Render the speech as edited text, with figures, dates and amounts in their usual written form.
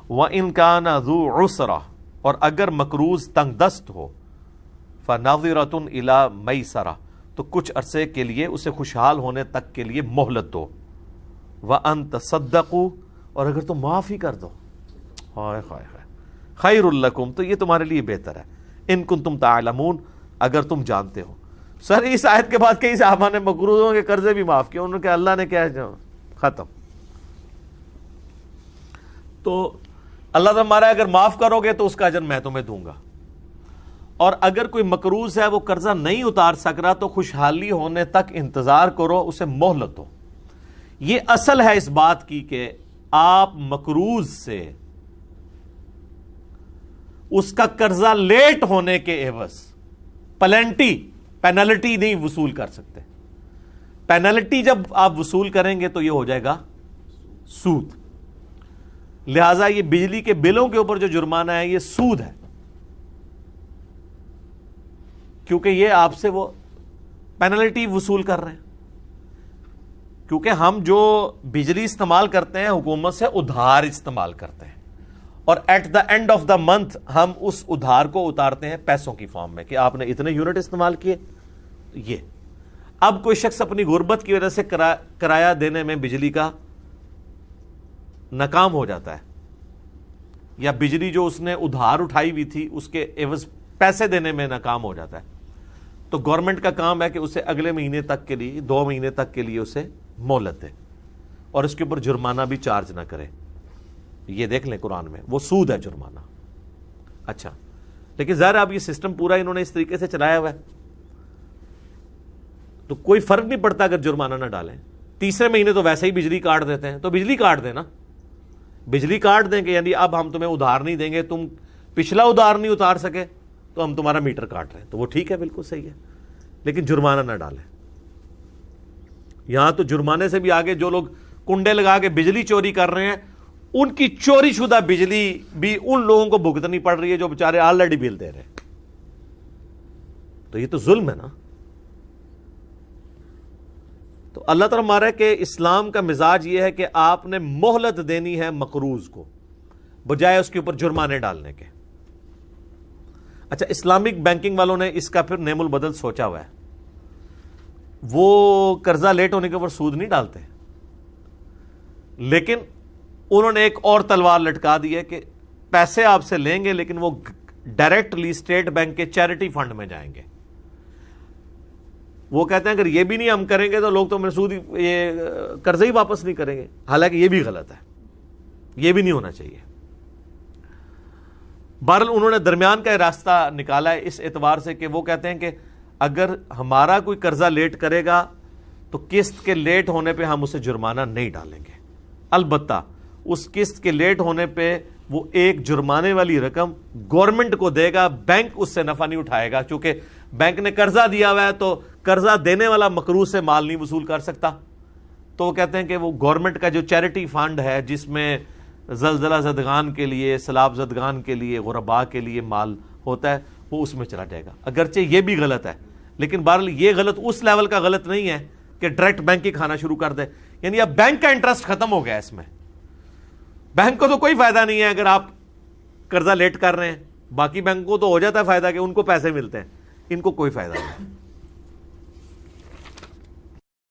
وَإِن كَانَ ذُو عُسْرَةٍ اور اگر مقروض تنگ دست ہو فَنَظِرَةٌ إِلَى مَيْسَرَةٍ تو کچھ عرصے کے لیے اسے خوشحال ہونے تک کے لیے مہلت دو. وَأَن تَصَدَّقُوا اور اگر تم معاف ہی کر دو ہائے ہائے ہائے خیر لکم تو یہ تمہارے لیے بہتر ہے. ان کنتم تعلمون اگر تم جانتے ہو. سر اس آیت کے بعد کئی صحابہ نے مقروضوں کے قرضے بھی معاف کیے. انہوں نے کہا اللہ نے کیا ختم. تو اللہ تعالیٰ ہمارا اگر معاف کرو گے تو اس کا اجر میں تمہیں دوں گا, اور اگر کوئی مقروض ہے وہ قرضہ نہیں اتار سک رہا تو خوشحالی ہونے تک انتظار کرو, اسے مہلت دو. یہ اصل ہے اس بات کی کہ آپ مقروض سے اس کا قرضہ لیٹ ہونے کے عوض پینلٹی نہیں وصول کر سکتے. پینلٹی جب آپ وصول کریں گے تو یہ ہو جائے گا سود. لہذا یہ بجلی کے بلوں کے اوپر جو جرمانہ ہے یہ سود ہے, کیونکہ یہ آپ سے وہ پینلٹی وصول کر رہے ہیں. کیونکہ ہم جو بجلی استعمال کرتے ہیں حکومت سے ادھار استعمال کرتے ہیں, اور at the end of the month ہم اس ادھار کو اتارتے ہیں پیسوں کی فارم میں کہ آپ نے اتنے یونٹ استعمال کیے. یہ اب کوئی شخص اپنی غربت کی وجہ سے کرایہ دینے میں بجلی کا ناکام ہو جاتا ہے, یا بجلی جو اس نے ادھار اٹھائی ہوئی تھی اس کے عوض پیسے دینے میں ناکام ہو جاتا ہے, تو گورنمنٹ کا کام ہے کہ اسے اگلے مہینے تک کے لیے 2 مہینے تک کے لیے اسے مہلت دے اور اس کے اوپر جرمانہ بھی چارج نہ کرے. یہ دیکھ لیں قرآن میں وہ سود ہے جرمانہ. اچھا لیکن ظاہر اب یہ سسٹم پورا انہوں نے اس طریقے سے چلایا ہوا ہے تو کوئی فرق نہیں پڑتا اگر جرمانہ نہ ڈالیں. تیسرے مہینے تو ویسے ہی بجلی کاٹ دیتے ہیں, تو بجلی کاٹ دیں نا, بجلی کاٹ دیں کہ یعنی اب ہم تمہیں ادھار نہیں دیں گے, تم پچھلا ادھار نہیں اتار سکے تو ہم تمہارا میٹر کاٹ رہے ہیں, تو وہ ٹھیک ہے بالکل صحیح ہے, لیکن جرمانہ نہ ڈالیں. یہاں تو جرمانے سے بھی آگے جو لوگ کنڈے لگا کے بجلی چوری کر رہے ہیں ان کی چوری شدہ بجلی بھی ان لوگوں کو بھگتنی پڑ رہی ہے جو بیچارے آلریڈی بل دے رہے ہیں. تو یہ تو ظلم ہے نا. تو اللہ تعالیٰ ہمارا ہے کہ اسلام کا مزاج یہ ہے کہ آپ نے مہلت دینی ہے مقروض کو بجائے اس کے اوپر جرمانے ڈالنے کے. اچھا اسلامک بینکنگ والوں نے اس کا پھر نعم البدل سوچا ہوا ہے. وہ قرضہ لیٹ ہونے کے اوپر سود نہیں ڈالتے, لیکن انہوں نے ایک اور تلوار لٹکا دی ہے کہ پیسے آپ سے لیں گے لیکن وہ ڈائریکٹلی اسٹیٹ بینک کے چیریٹی فنڈ میں جائیں گے. وہ کہتے ہیں اگر یہ بھی نہیں ہم کریں گے تو لوگ تو سود یہ قرضہ ہی واپس نہیں کریں گے, حالانکہ یہ بھی غلط ہے, یہ بھی نہیں ہونا چاہیے. بہرحال انہوں نے درمیان کا راستہ نکالا ہے اس اعتبار سے کہ وہ کہتے ہیں کہ اگر ہمارا کوئی قرضہ لیٹ کرے گا تو قسط کے لیٹ ہونے پہ ہم اسے جرمانہ نہیں ڈالیں گے. البتہ اس قسط کے لیٹ ہونے پہ وہ ایک جرمانے والی رقم گورنمنٹ کو دے گا, بینک اس سے نفع نہیں اٹھائے گا, چونکہ بینک نے قرضہ دیا ہوا ہے تو قرضہ دینے والا مقروض سے مال نہیں وصول کر سکتا. تو وہ کہتے ہیں کہ وہ گورنمنٹ کا جو چیریٹی فنڈ ہے جس میں زلزلہ زدگان کے لیے, سیلاب زدگان کے لیے, غرباء کے لیے مال ہوتا ہے, وہ اس میں چلا جائے گا. اگرچہ یہ بھی غلط ہے لیکن بہرحال یہ غلط اس لیول کا غلط نہیں ہے کہ ڈائریکٹ بینک ہی کھانا شروع کر دے. یعنی اب بینک کا انٹرسٹ ختم ہو گیا اس میں. بینک کو تو کوئی فائدہ نہیں ہے اگر آپ قرضہ لیٹ کر رہے ہیں, باقی بینک کو تو ہو جاتا ہے فائدہ کہ ان کو پیسے ملتے ہیں, ان کو کوئی فائدہ نہیں.